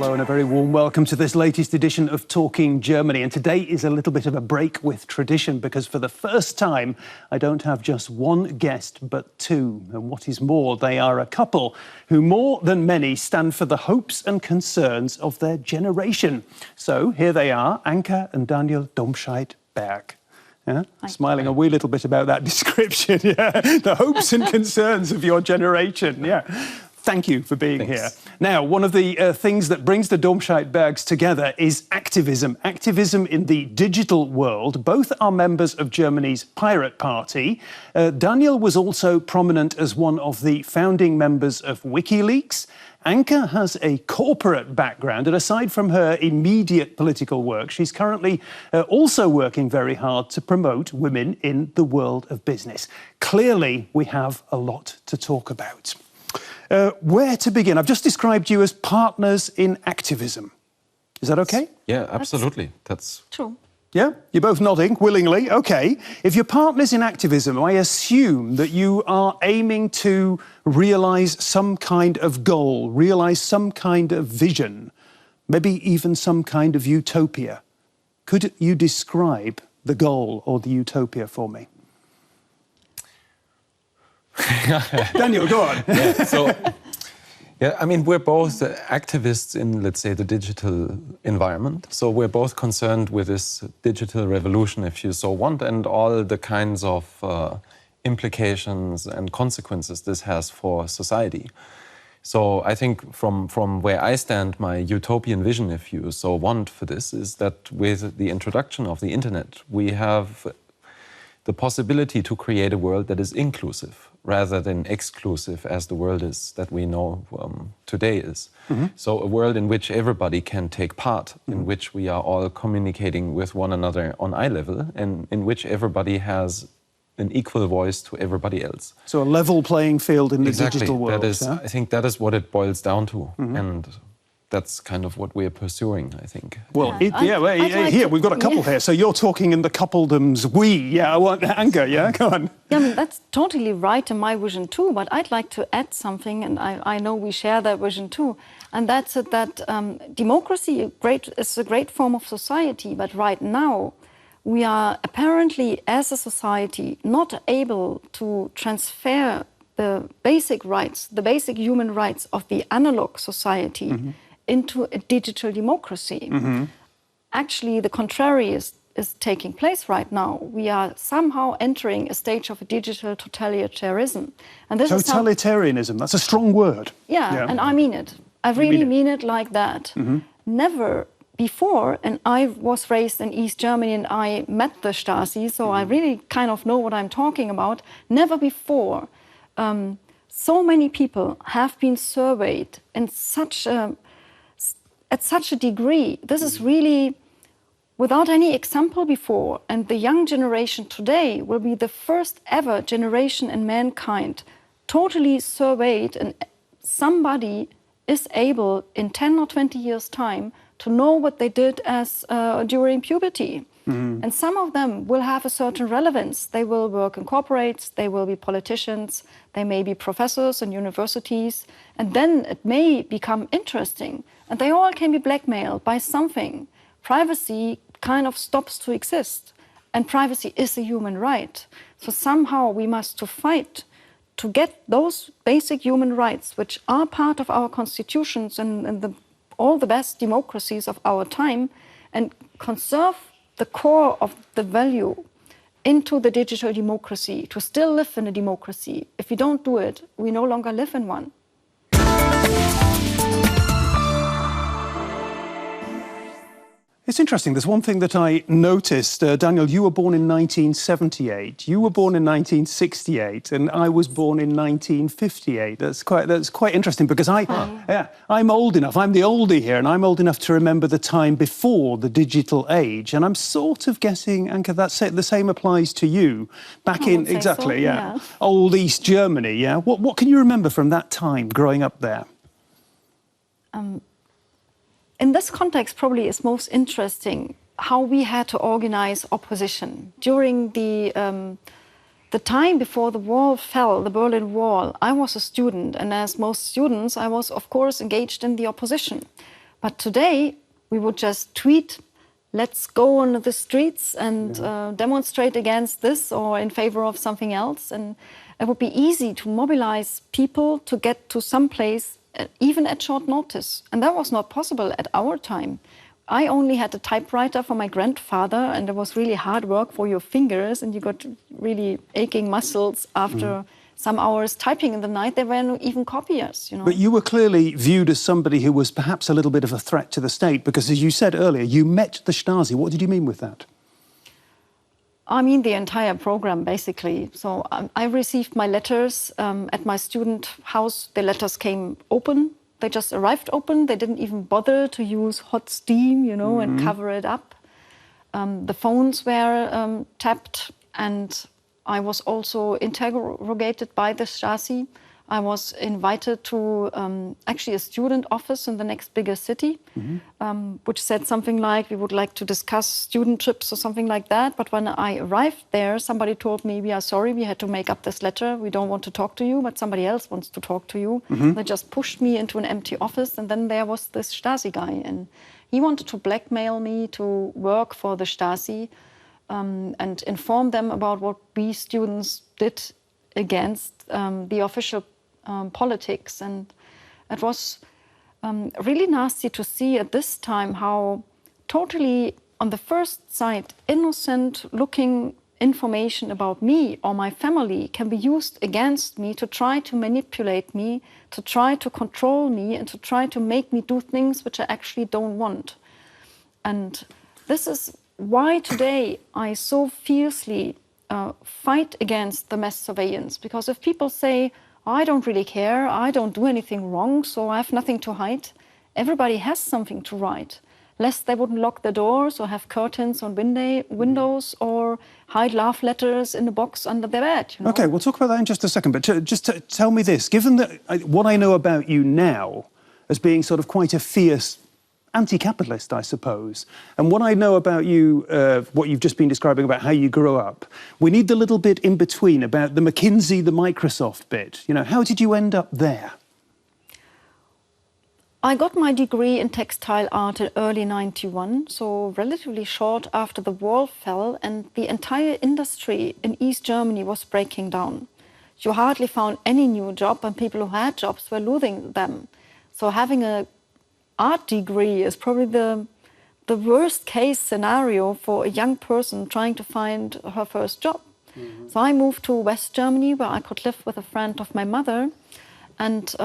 Hello and a very warm welcome to this latest edition of Talking Germany. And today is a little bit of a break with tradition because for the first time I don't have just one guest but two. And what is more, they are a couple who more than many stand for the hopes and concerns of their generation. So here they are, Anke and Daniel Domscheit-Berg. Yeah? Smiling a wee little bit about that description, yeah. The hopes and concerns of your generation, yeah. Thank you for being here. Now, one of the things that brings the Domscheit-Bergs together is activism. Activism in the digital world. Both are members of Germany's Pirate Party. Daniel was also prominent as one of the founding members of WikiLeaks. Anke has a corporate background, and aside from her immediate political work, she's currently also working very hard to promote women in the world of business. Clearly, we have a lot to talk about. Where to begin? I've just described you as partners in activism. Is that okay? Yeah, absolutely. That's true. Yeah? You're both nodding willingly. Okay. If you're partners in activism, I assume that you are aiming to realise some kind of goal, realise some kind of vision, maybe even some kind of utopia. Could you describe the goal or the utopia for me? Daniel, go on. I mean, we're both activists in, let's say, the digital environment. So we're both concerned with this digital revolution, if you so want, and all the kinds of implications and consequences this has for society. So I think from where I stand, my utopian vision, if you so want, for this is that with the introduction of the internet, we have the possibility to create a world that is inclusive rather than exclusive as the world is that we know today is. Mm-hmm. So a world in which everybody can take part, in which we are all communicating with one another on eye level, and in which everybody has an equal voice to everybody else. So a level playing field in the digital world. That is, I think that is what it boils down to. Mm-hmm. And that's kind of what we're pursuing, I think. Well, here, we've got a couple here. So you're talking in the coupledom's we. Yeah, I want Anke, yeah? Go on. Yeah, I mean, that's totally right in my vision too, but I'd like to add something, and I know we share that vision too, and that's that democracy is a great form of society, but right now we are apparently, as a society, not able to transfer the basic rights, the basic human rights of the analog society into a digital democracy. Actually, the contrary is taking place right now. We are somehow entering a stage of a digital totalitarianism. And this totalitarianism, that's a strong word. Yeah, and I mean it. I really mean it like that. Never before, and I was raised in East Germany and I met the Stasi, so I really kind of know what I'm talking about. Never before so many people have been surveyed in at such a degree. This is really without any example before. And the young generation today will be the first ever generation in mankind totally surveyed, and somebody is able in 10 or 20 years' time to know what they did as during puberty. And some of them will have a certain relevance. They will work in corporates, they will be politicians, they may be professors in universities, and then it may become interesting. And they all can be blackmailed by something. Privacy kind of stops to exist, and privacy is a human right. So somehow we must fight to get those basic human rights, which are part of our constitutions and all the best democracies of our time, and conserve the core of the value into the digital democracy, to still live in a democracy. If we don't do it, we no longer live in one. It's interesting. There's one thing that I noticed. Daniel, you were born in 1978. You were born in 1968, and I was born in 1958. That's quite interesting because I'm old enough. I'm the oldie here, and I'm old enough to remember the time before the digital age. And I'm sort of guessing, Anke, the same applies to you. Back in old East Germany. Yeah. What can you remember from that time growing up there? In this context, probably is most interesting how we had to organize opposition. During the time before the wall fell, the Berlin Wall, I was a student, and as most students, I was, of course, engaged in the opposition. But today, we would just tweet, let's go on the streets and demonstrate against this or in favor of something else. And it would be easy to mobilize people to get to some place, even at short notice. And that was not possible at our time. I only had a typewriter for my grandfather, and it was really hard work for your fingers, and you got really aching muscles after some hours typing in the night. There were no even copiers, you know. But you were clearly viewed as somebody who was perhaps a little bit of a threat to the state, because as you said earlier, you met the Stasi. What did you mean with that? I mean the entire program, basically. So I received my letters at my student house. The letters came open. They just arrived open. They didn't even bother to use hot steam, you know, and cover it up. The phones were tapped, and I was also interrogated by the Stasi. I was invited to actually a student office in the next bigger city, which said something like, we would like to discuss student trips or something like that. But when I arrived there, somebody told me, we are sorry, we had to make up this letter. We don't want to talk to you, but somebody else wants to talk to you. They just pushed me into an empty office, and then there was this Stasi guy. And he wanted to blackmail me to work for the Stasi and inform them about what we students did against the official politics. And it was really nasty to see at this time how totally, on the first sight, innocent looking information about me or my family can be used against me to try to manipulate me, to try to control me, and to try to make me do things which I actually don't want. And this is why today I so fiercely fight against the mass surveillance. Because if people say, I don't really care, I don't do anything wrong, so I have nothing to hide, everybody has something to hide. Lest they wouldn't lock their doors or have curtains on windows or hide love letters in a box under their bed. You know? OK, we'll talk about that in just a second. But just tell me this. Given that what I know about you now as being sort of quite a fierce anti-capitalist, I suppose, and what I know about you, what you've just been describing about how you grew up, we need the little bit in between about the McKinsey, the Microsoft bit. You know, how did you end up there? I got my degree in textile art in early '91, so relatively short after the wall fell and the entire industry in East Germany was breaking down. You hardly found any new job, and people who had jobs were losing them. So having an art degree is probably the worst case scenario for a young person trying to find her first job. So I moved to West Germany, where I could live with a friend of my mother. And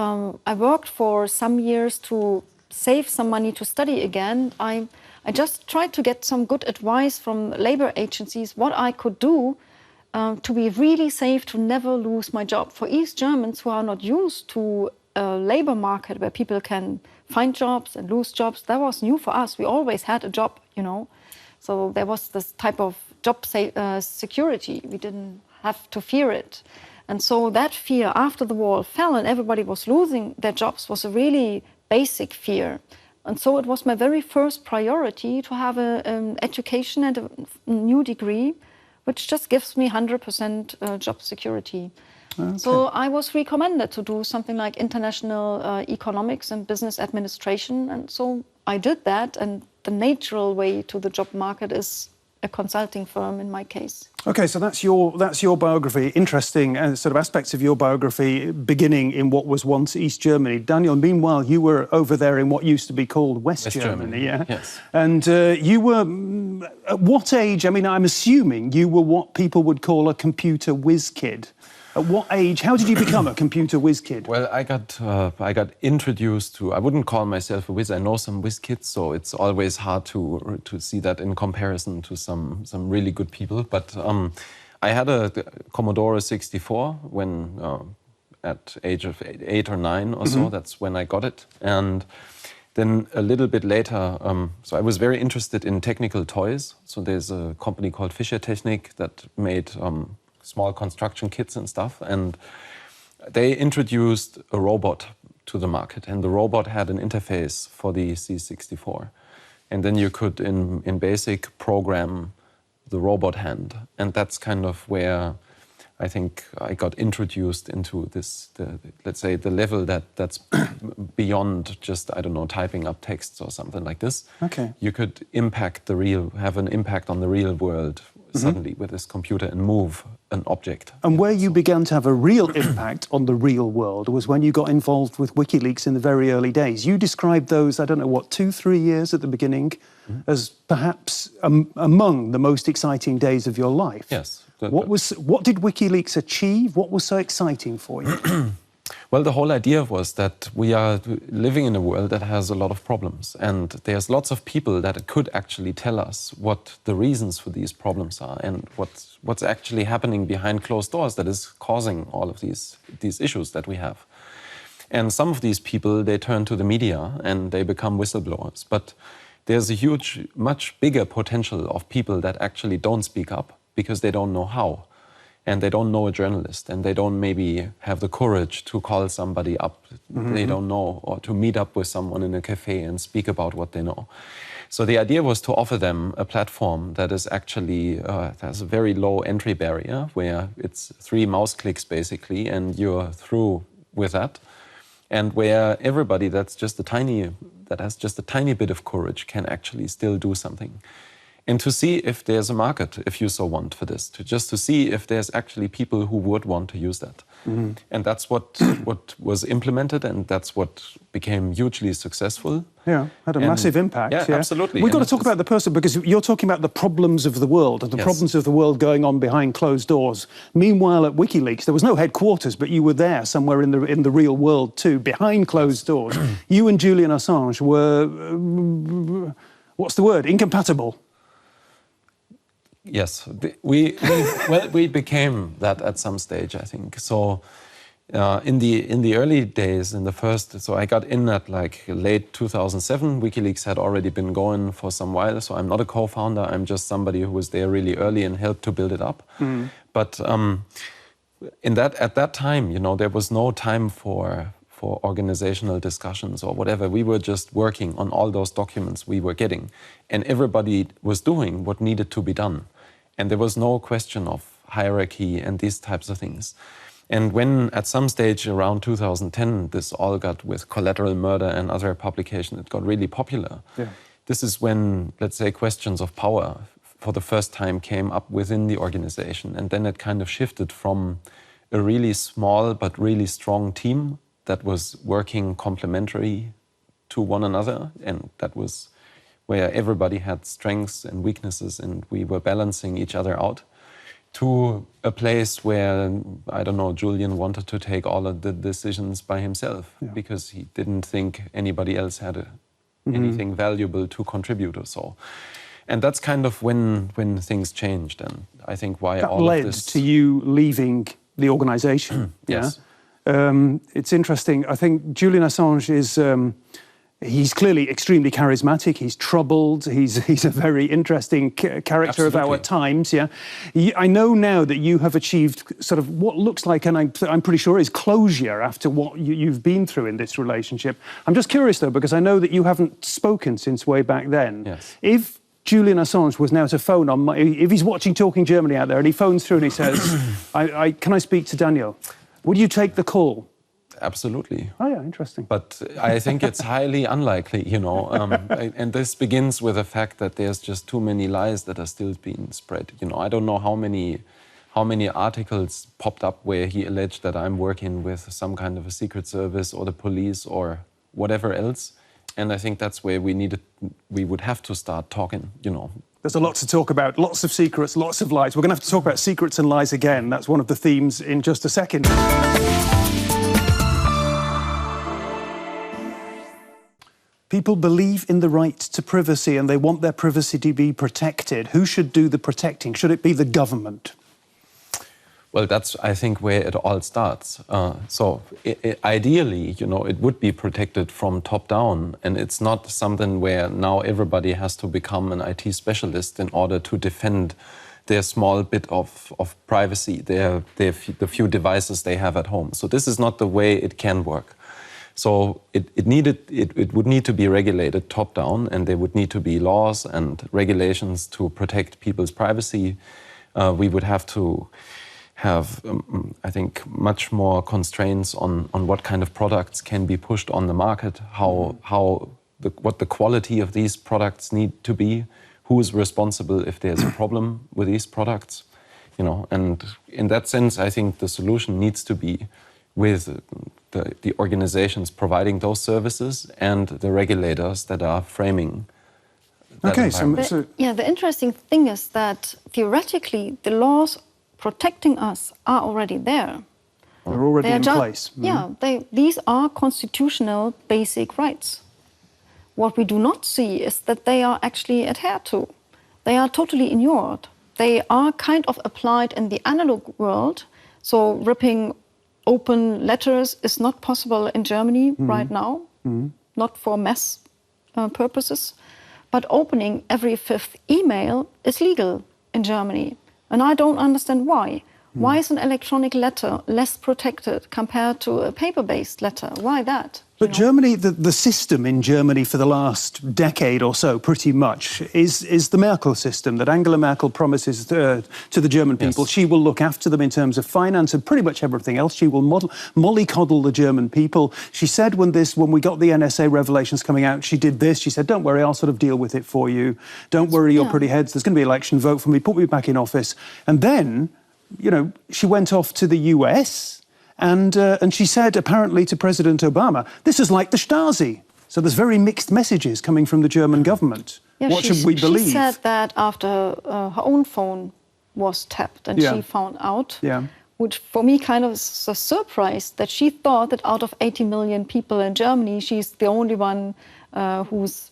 I worked for some years to save some money to study again. I just tried to get some good advice from labor agencies, what I could do to be really safe, to never lose my job. For East Germans who are not used to a labor market where people can find jobs and lose jobs, that was new for us. We always had a job, you know. So there was this type of job security. We didn't have to fear it. And so that fear after the wall fell and everybody was losing their jobs was a really basic fear. And so it was my very first priority to have an education and a new degree, which just gives me 100% job security. Okay. So I was recommended to do something like international economics and business administration. And so I did that. And the natural way to the job market is a consulting firm in my case. Okay, so that's your biography. Interesting sort of aspects of your biography beginning in what was once East Germany. Daniel, meanwhile, you were over there in what used to be called West Germany. Yeah? Yes. And you were, at what age, I mean, I'm assuming you were what people would call a computer whiz kid. At what age, how did you become a computer whiz kid? Well, I got introduced to, I wouldn't call myself a whiz, I know some whiz kids, so it's always hard to see that in comparison to some really good people. But I had a Commodore 64 when, at age of 8 or 9 or so, that's when I got it. And then a little bit later, so I was very interested in technical toys. So there's a company called Fischer Technik that made small construction kits and stuff, and they introduced a robot to the market, and the robot had an interface for the C64, and then you could in BASIC program the robot hand, and that's kind of where I think I got introduced into this, let's say, the level that's beyond just, I don't know, typing up texts or something like this. Okay. You could have an impact on the real world suddenly with this computer and move an object. And where you began to have a real impact on the real world was when you got involved with WikiLeaks in the very early days. You described those, I don't know, what, 2-3 years at the beginning as perhaps among the most exciting days of your life. Yes. What did WikiLeaks achieve? What was so exciting for you? Well, the whole idea was that we are living in a world that has a lot of problems, and there's lots of people that could actually tell us what the reasons for these problems are and what's actually happening behind closed doors that is causing all of these issues that we have. And some of these people, they turn to the media and they become whistleblowers. But there's a huge, much bigger potential of people that actually don't speak up because they don't know how. And they don't know a journalist, and they don't maybe have the courage to call somebody up they don't know, or to meet up with someone in a cafe and speak about what they know. So the idea was to offer them a platform that is actually has a very low entry barrier, where it's 3 mouse clicks basically, and you're through with that, and where everybody that has just a tiny bit of courage can actually still do something. And to see if there's a market, if you so want, for this, to see if there's actually people who would want to use that. And that's what was implemented, and that's what became hugely successful. Yeah, had a massive impact. Yeah, absolutely. We've got to talk about the person, because you're talking about the problems of the world and the problems of the world going on behind closed doors. Meanwhile, at WikiLeaks, there was no headquarters, but you were there somewhere in the real world too, behind closed doors. You and Julian Assange were, what's the word, incompatible. Yes, we became that at some stage, I think. So in the early days, so I got in at like late 2007. WikiLeaks had already been going for some while, so I'm not a co-founder. I'm just somebody who was there really early and helped to build it up. But at that time, there was no time for organizational discussions or whatever. We were just working on all those documents we were getting, and everybody was doing what needed to be done. And there was no question of hierarchy and these types of things. And when at some stage around 2010, this all got with Collateral Murder and other publications, it got really popular. Yeah. This is when, let's say, questions of power for the first time came up within the organization. And then it kind of shifted from a really small but really strong team that was working complementary to one another, and that was where everybody had strengths and weaknesses and we were balancing each other out, to a place where, I don't know, Julian wanted to take all of the decisions by himself because he didn't think anybody else had anything valuable to contribute or so. And that's kind of when things changed, and I think why that all led of this... to you leaving the organization. Yes. It's interesting. I think Julian Assange is... he's clearly extremely charismatic. He's troubled. He's a very interesting character of our times. Yeah, I know now that you have achieved sort of what looks like, and I'm pretty sure is closure after what you've been through in this relationship. I'm just curious though, because I know that you haven't spoken since way back then. Yes. If Julian Assange was now to phone on, if he's watching Talking Germany out there and he phones through and he says, "Can I speak to Daniel?" Would you take the call? Absolutely. Oh, yeah, interesting. But I think it's highly unlikely, and this begins with the fact that there's just too many lies that are still being spread. I don't know how many articles popped up where he alleged that I'm working with some kind of a secret service or the police or whatever else. And I think that's where we would have to start talking, There's a lot to talk about, lots of secrets, lots of lies. We're going to have to talk about secrets and lies again. That's one of the themes in just a second. People believe in the right to privacy and they want their privacy to be protected. Who should do the protecting? Should it be the government? Well, that's, I think, where it all starts. Ideally, it would be protected from top down, and it's not something where now everybody has to become an IT specialist in order to defend their small bit of privacy, the few devices they have at home. So this is not the way it can work. So it would need to be regulated top down, and there would need to be laws and regulations to protect people's privacy. We would have to have, I think, much more constraints on what kind of products can be pushed on the market, what the quality of these products need to be, who is responsible if there's a problem with these products, you know. And in that sense, I think the solution needs to be with the organizations providing those services and the regulators that are framing that environment. The interesting thing is that theoretically the laws protecting us are already there. They're already in place. Yeah, these are constitutional basic rights. What we do not see is that they are actually adhered to. They are totally ignored. They are kind of applied in the analog world. So ripping open letters is not possible in Germany right now, not for mass purposes. But opening every 5th email is legal in Germany. And I don't understand why. Why is an electronic letter less protected compared to a paper-based letter? Why that? But Germany, the system in Germany for the last decade or so, pretty much, is the Merkel system that Angela Merkel promises to the German people. Yes. She will look after them in terms of finance and pretty much everything else. She will mollycoddle the German people. She said when we got the NSA revelations coming out, she did this. She said, don't worry, I'll sort of deal with it for you. Don't worry your pretty heads. There's going to be an election, vote for me, put me back in office. And then, you know, she went off to the US. And she said, apparently, to President Obama, this is like the Stasi. So there's very mixed messages coming from the German government. Yeah, what should we believe? She said that after her own phone was tapped and she found out, which for me kind of is a surprise, that she thought that out of 80 million people in Germany, she's the only one whose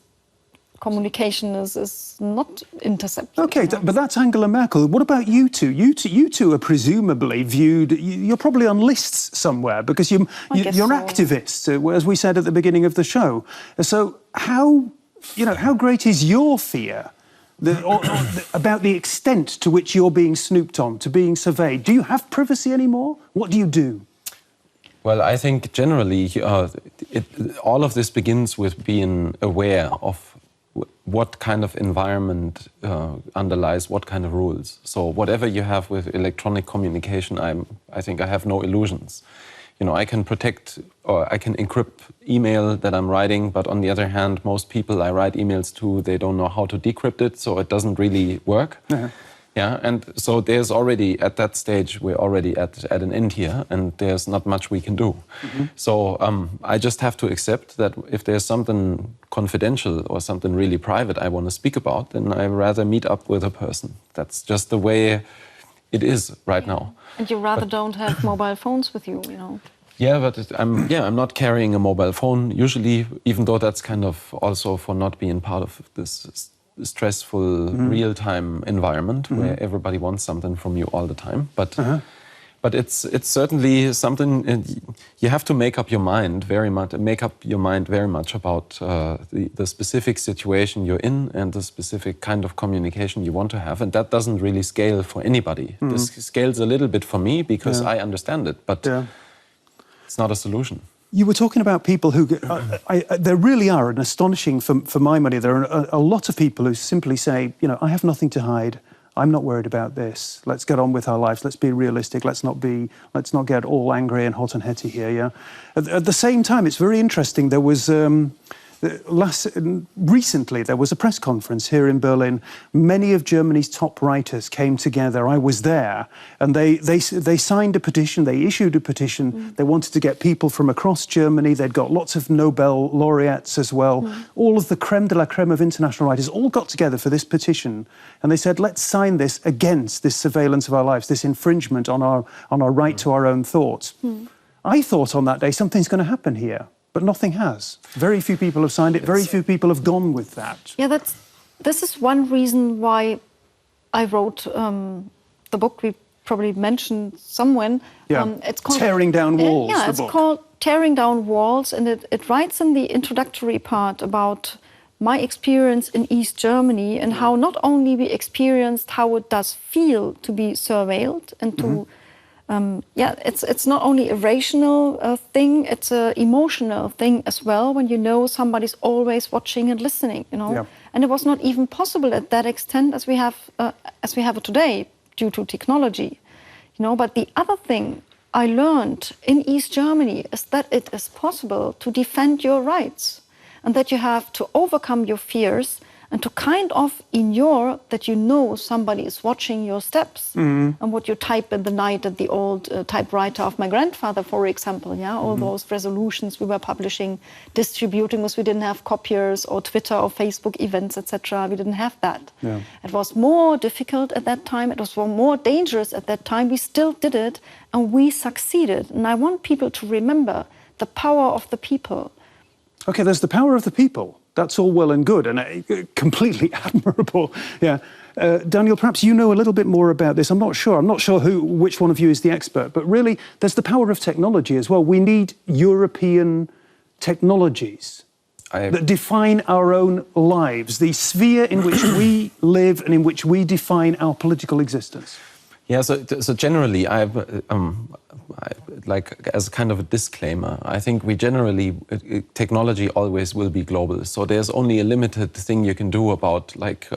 communication is not intercepted. Okay, but that's Angela Merkel. What about you two? You two are presumably viewed. You're probably on lists somewhere because you're activists, as we said at the beginning of the show. So how great is your fear about the extent to which you're being snooped on, to being surveyed? Do you have privacy anymore? What do you do? Well, I think generally all of this begins with being aware of what kind of environment underlies what kind of rules. So whatever you have with electronic communication, I think I have no illusions. You know, I can protect or I can encrypt email that I'm writing, but on the other hand, most people I write emails to, they don't know how to decrypt it, so it doesn't really work. Yeah, and so there's already, at that stage, we're already at an end here, and there's not much we can do. So I just have to accept that if there's something confidential or something really private I want to speak about, then I'd rather meet up with a person. That's just the way it is right now. And you rather don't have mobile phones with you, you know? Yeah, but I'm not carrying a mobile phone usually, even though that's kind of also for not being part of this stressful real-time environment where everybody wants something from you all the time. But it's certainly something you have to make up your mind very much about the specific situation you're in and the specific kind of communication you want to have, and that doesn't really scale for anybody. This scales a little bit for me because I understand it, but it's not a solution. You were talking about people who, there really are an astonishing, for my money, there are a lot of people who simply say, you know, I have nothing to hide. I'm not worried about this. Let's get on with our lives. Let's be realistic. Let's not get all angry and hot and heady here. Yeah. At the same time, it's very interesting. There was recently there was a press conference here in Berlin. Many of Germany's top writers came together. I was there, and they signed a petition. They issued a petition. They wanted to get people from across Germany. They'd got lots of Nobel laureates as well. All of the creme de la creme of international writers all got together for this petition, and they said, let's sign this against this surveillance of our lives, this infringement on our right to our own thoughts. I thought on that day something's going to happen here. But nothing has. Very few people have signed it. Very few people have gone with that. Yeah, this is one reason why I wrote the book we probably mentioned somewhere. It's called Tearing Down Walls. It's called Tearing Down Walls, and it writes in the introductory part about my experience in East Germany and how not only we experienced how it does feel to be surveilled and to it's not only a rational thing, it's an emotional thing as well, when you know somebody's always watching and listening, you know. And it was not even possible at that extent as we have it today due to technology. You know, but the other thing I learned in East Germany is that it is possible to defend your rights and that you have to overcome your fears and to kind of ignore that you know somebody is watching your steps and what you type in the night at the old typewriter of my grandfather, for example. Yeah, all those resolutions we were publishing, distributing, because we didn't have copiers or Twitter or Facebook events, etc. We didn't have that. Yeah. It was more difficult at that time. It was more dangerous at that time. We still did it, and we succeeded. And I want people to remember the power of the people. Okay, there's the power of the people. That's all well and good and completely admirable. Yeah, Daniel, perhaps you know a little bit more about this. I'm not sure. I'm not sure which one of you is the expert, but really, there's the power of technology as well. We need European technologies that define our own lives, the sphere in which we live and in which we define our political existence. Yeah, so generally, like as kind of a disclaimer, I think we generally, technology always will be global. So there's only a limited thing you can do about like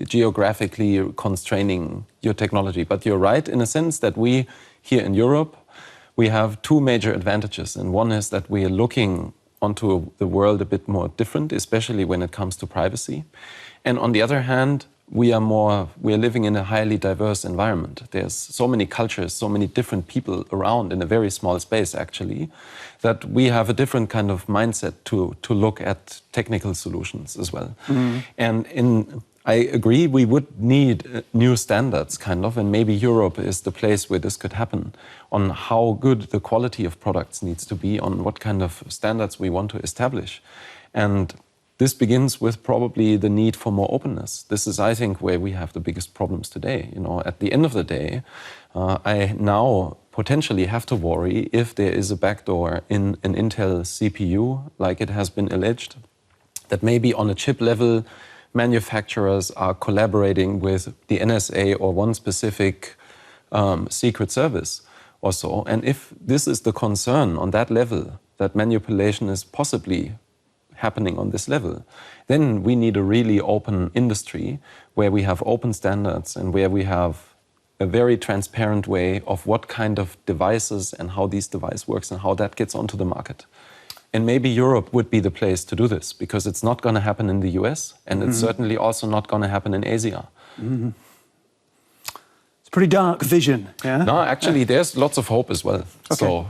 geographically constraining your technology. But you're right in a sense that we here in Europe, we have two major advantages. And one is that we are looking onto the world a bit more different, especially when it comes to privacy. And on the other hand, we are living in a highly diverse environment. There's so many cultures, so many different people around in a very small space, actually, that we have a different kind of mindset to look at technical solutions as well. And I agree, we would need new standards, kind of, and maybe Europe is the place where this could happen, on how good the quality of products needs to be, on what kind of standards we want to establish. And this begins with probably the need for more openness. This is, I think, where we have the biggest problems today. You know, at the end of the day, I now potentially have to worry if there is a backdoor in an Intel CPU, like it has been alleged, that maybe on a chip level, manufacturers are collaborating with the NSA or one specific secret service or so. And if this is the concern on that level, that manipulation is possibly happening on this level, then we need a really open industry where we have open standards and where we have a very transparent way of what kind of devices and how these devices works and how that gets onto the market. And maybe Europe would be the place to do this, because it's not going to happen in the US and it's certainly also not going to happen in Asia. It's a pretty dark vision, yeah? No, actually, there's lots of hope as well. Okay. So,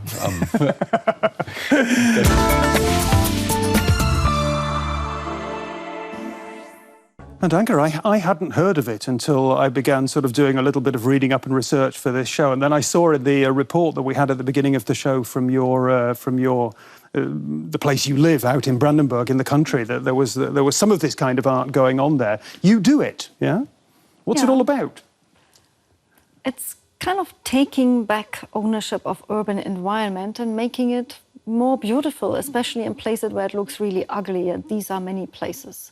And Anke, I hadn't heard of it until I began sort of doing a little bit of reading up and research for this show, and then I saw in the report that we had at the beginning of the show from the place you live out in Brandenburg in the country that there was some of this kind of art going on there. You do it, yeah? What's it all about? It's kind of taking back ownership of urban environment and making it more beautiful, especially in places where it looks really ugly, and these are many places.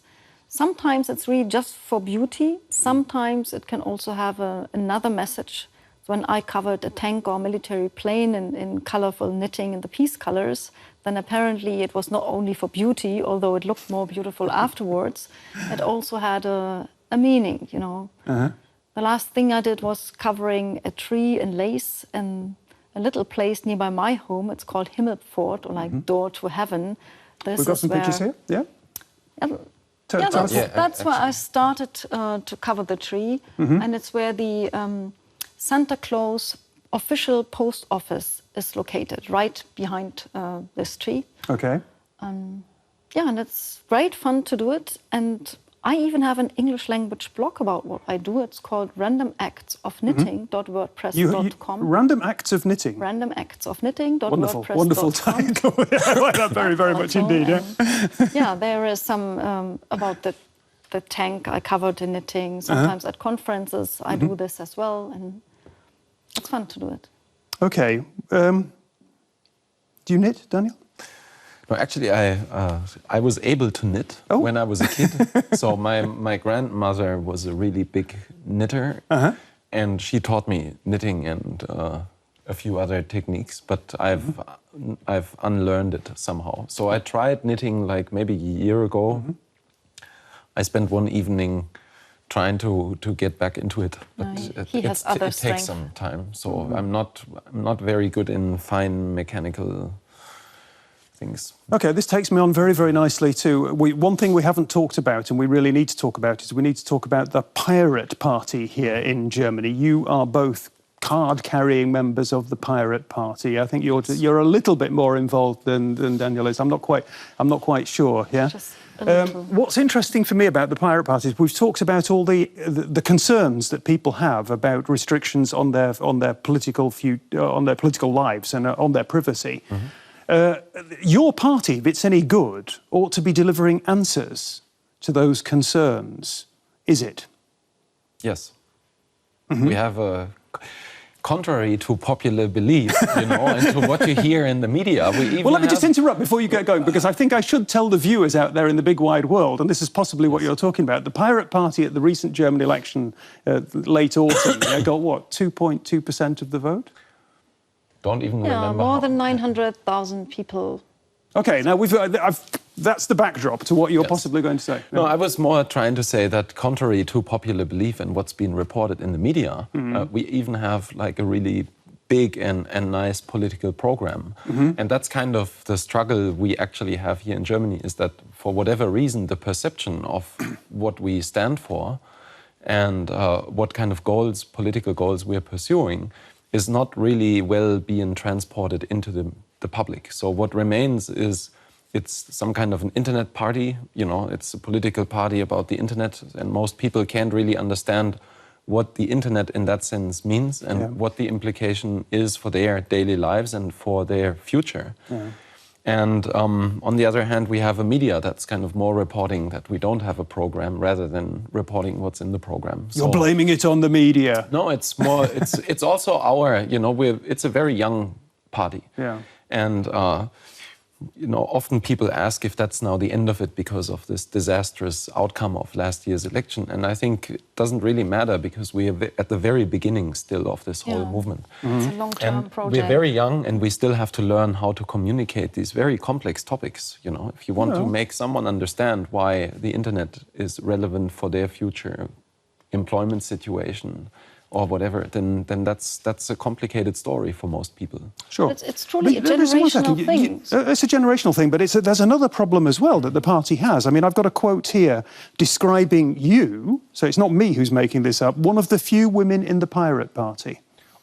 Sometimes it's really just for beauty. Sometimes it can also have another message. When I covered a tank or military plane in colorful knitting in the peace colors, then apparently it was not only for beauty, although it looked more beautiful afterwards, it also had a meaning, you know. The last thing I did was covering a tree in lace in a little place nearby my home. It's called Himmelpfort, or like door to heaven. We've got some pictures here, yeah? That's where I started to cover the tree, and it's where the Santa Claus official post office is located, right behind this tree. Okay. Yeah, and it's great fun to do it, and I even have an English language blog about what I do. It's called randomactsofknitting.wordpress.com. Random Acts of Knitting. Randomactsofknitting.wordpress.com. Wonderful title. I like that very, very much indeed. Yeah. Yeah, there is some about the tank. I covered the knitting. Sometimes at conferences I do this as well, and it's fun to do it. Okay. Do you knit, Daniel? No, actually, I was able to knit when I was a kid. So my grandmother was a really big knitter, and she taught me knitting and a few other techniques. But I've unlearned it somehow. So I tried knitting like maybe a year ago. I spent one evening trying to get back into it. But he has other it takes some time. So I'm not very good in fine mechanical things. Okay, this takes me on very, very nicely to one thing we haven't talked about and we really need to talk about is we need to talk about the Pirate Party here in Germany. You are both card-carrying members of the Pirate Party. I think you're a little bit more involved than Daniel is. I'm not quite sure. Yeah. Just a little. What's interesting for me about the Pirate Party is we've talked about all the concerns that people have about restrictions on their political lives and on their privacy. Your party, if it's any good, ought to be delivering answers to those concerns. Is it? Yes. We have contrary to popular belief, and to what you hear in the media. Well, let me just interrupt before you get going, because I think I should tell the viewers out there in the big wide world, and this is possibly what you're talking about. The Pirate Party at the recent German election, late autumn, got what, 2.2% of the vote? Don't even remember. More than 900,000 people. Okay, now that's the backdrop to what you're possibly going to say. No, I was more trying to say that contrary to popular belief and what's been reported in the media, we even have like a really big and nice political program. And that's kind of the struggle we actually have here in Germany, is that for whatever reason, the perception of what we stand for and what kind of goals, political goals we're pursuing, is not really well being transported into the public. So what remains is it's some kind of an internet party, it's a political party about the internet, and most people can't really understand what the internet in that sense means and what the implication is for their daily lives and for their future. And on the other hand, we have a media that's kind of more reporting that we don't have a program rather than reporting what's in the program. You're blaming it on the media. No, it's more, it's also our, it's a very young party. Yeah. And, often people ask if that's now the end of it because of this disastrous outcome of last year's election. And I think it doesn't really matter because we are at the very beginning still of this whole movement. It's a long-term project. We're very young and we still have to learn how to communicate these very complex topics. If you want to make someone understand why the internet is relevant for their future employment situation or whatever, then that's a complicated story for most people. Sure. It's truly a generational thing. It's a generational thing, but there's another problem as well that the party has. I mean, I've got a quote here describing you, so it's not me who's making this up, one of the few women in the Pirate Party.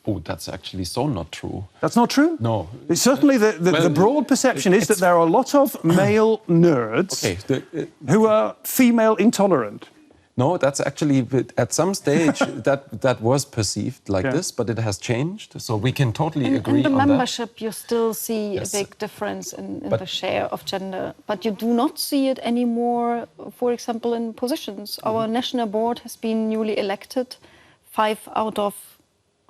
Oh, that's actually so not true. That's not true? No. It's certainly the broad perception is that there are a lot of male nerds who are female intolerant. No, that's actually, at some stage, that was perceived like this, but it has changed. So we can totally agree on that. In the membership, you still see a big difference in the share of gender. But you do not see it anymore, for example, in positions. Our national board has been newly elected. 5 out of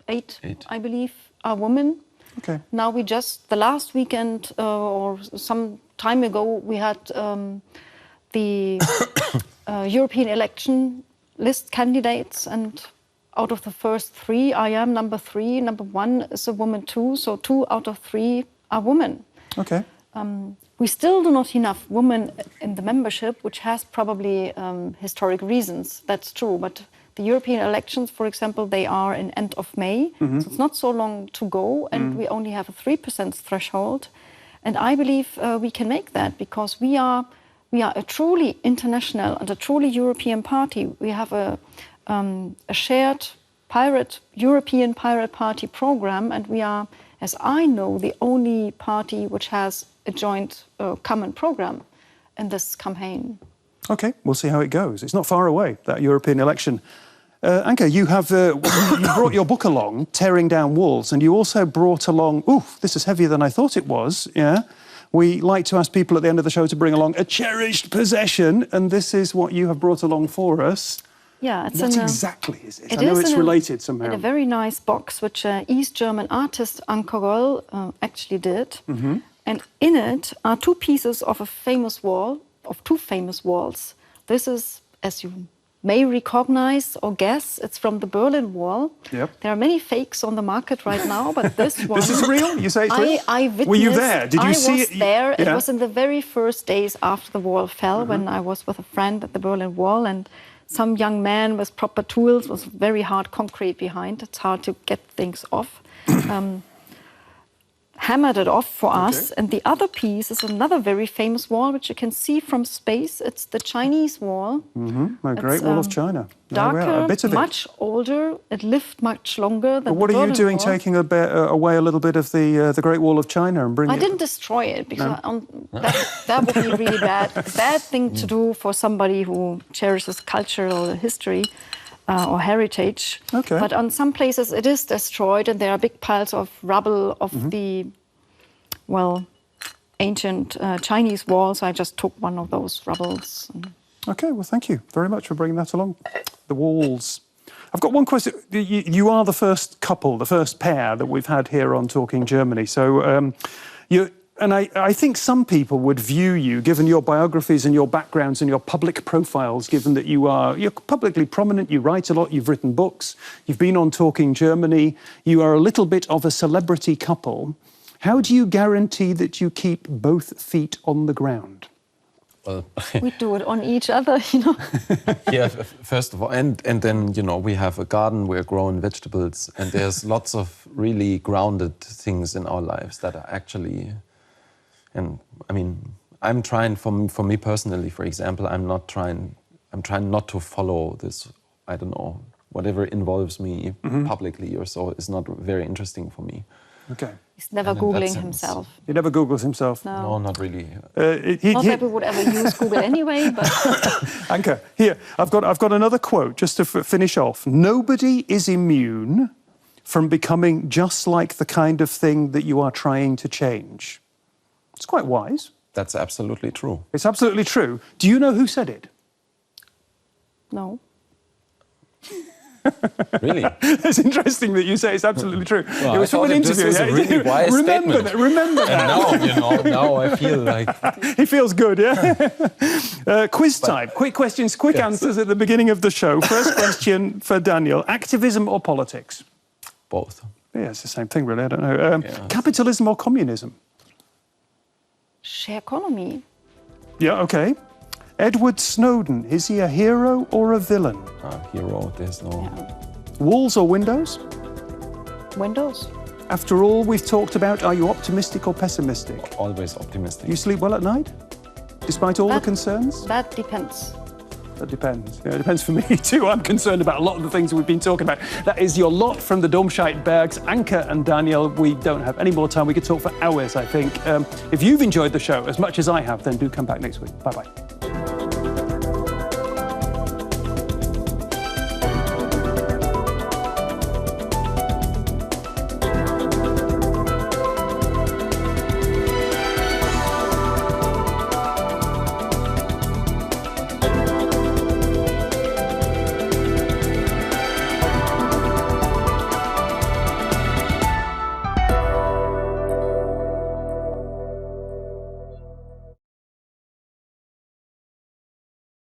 8, I believe, are women. Okay. Now the last weekend or some time ago, we had the European election list candidates, and out of the first 3, I am number 3. Number 1 is a woman too, so 2 out of 3 are women. Okay. We still do not enough women in the membership, which has probably historic reasons. That's true, but the European elections, for example, they are in end of May, so it's not so long to go, and we only have a 3% threshold. And I believe we can make that because we are a truly international and a truly European party. We have a shared European Pirate Party program, and we are, as I know, the only party which has a joint common program in this campaign. Okay, we'll see how it goes. It's not far away, that European election. Anke, you brought your book along, Tearing Down Walls, and you also brought along, this is heavier than I thought it was, yeah? We like to ask people at the end of the show to bring along a cherished possession, and this is what you have brought along for us. Yeah, it's what exactly is it? I know it's related somehow. In a very nice box, which East German artist Anke Röll actually did. And in it are 2 pieces of of 2 famous walls. This is, as you may recognize or guess, it's from the Berlin Wall. Yep. There are many fakes on the market right now, but this one... This is real? You say it's real? I witnessed... Were you there? Did you see it? I was there. Yeah. It was in the very first days after the wall fell, when I was with a friend at the Berlin Wall, and some young man with proper tools, with very hard concrete behind. It's hard to get things off. Hammered it off for us. And the other piece is another very famous wall, which you can see from space. It's the Chinese Wall. The Great Wall of China. Darker, a bit of much older. It lived much longer than But what the are you Berlin doing, Wall. taking away a little bit of the Great Wall of China and bringing I didn't destroy it because that would be really bad thing to do for somebody who cherishes cultural history or heritage. Okay. But on some places it is destroyed, and there are big piles of rubble of the, ancient Chinese walls. I just took one of those rubbles. Okay, well, thank you very much for bringing that along. The walls. I've got one question. You are the first couple, the first pair that we've had here on Talking Germany. So I think some people would view you, given your biographies and your backgrounds and your public profiles, given that you're publicly prominent, you write a lot, you've written books, you've been on Talking Germany, you are a little bit of a celebrity couple. How do you guarantee that you keep both feet on the ground? Well, We do it on each other, you know. yeah, first of all, and then, we have a garden, we're growing vegetables, and there's lots of really grounded things in our lives that are actually, and I mean, I'm trying, for me personally, for example, I'm trying not to follow this, I don't know, whatever involves me publicly or so is not very interesting for me. Okay. He's never And in that Googling sense- himself. He never Googles himself. No, not really. Not that we would ever use Google anyway, but Anke, here, I've got another quote just to finish off. Nobody is immune from becoming just like the kind of thing that you are trying to change. It's quite wise. That's absolutely true. It's absolutely true. Do you know who said it? no. Really? It's interesting that you say it's absolutely true. Well, it was I from an thought this interview. was a really wise remember statement. that. Remember that. And now I feel like... He feels good, yeah? Quiz time. Quick questions, quick answers at the beginning of the show. First question for Daniel. Activism or politics? Both. Yeah, it's the same thing, really. I don't know. Capitalism or communism? Share economy. Yeah, okay. Edward Snowden, is he a hero or a villain? Hero, there's no... Yeah. Walls or windows? Windows. After all we've talked about, are you optimistic or pessimistic? Always optimistic. You sleep well at night? Despite all the That- concerns? That depends. That depends. Yeah, it depends for me too. I'm concerned about a lot of the things we've been talking about. That is your lot from the Domscheit Bergs. Anke and Daniel, we don't have any more time. We could talk for hours, I think. If you've enjoyed the show as much as I have, then do come back next week. Bye-bye.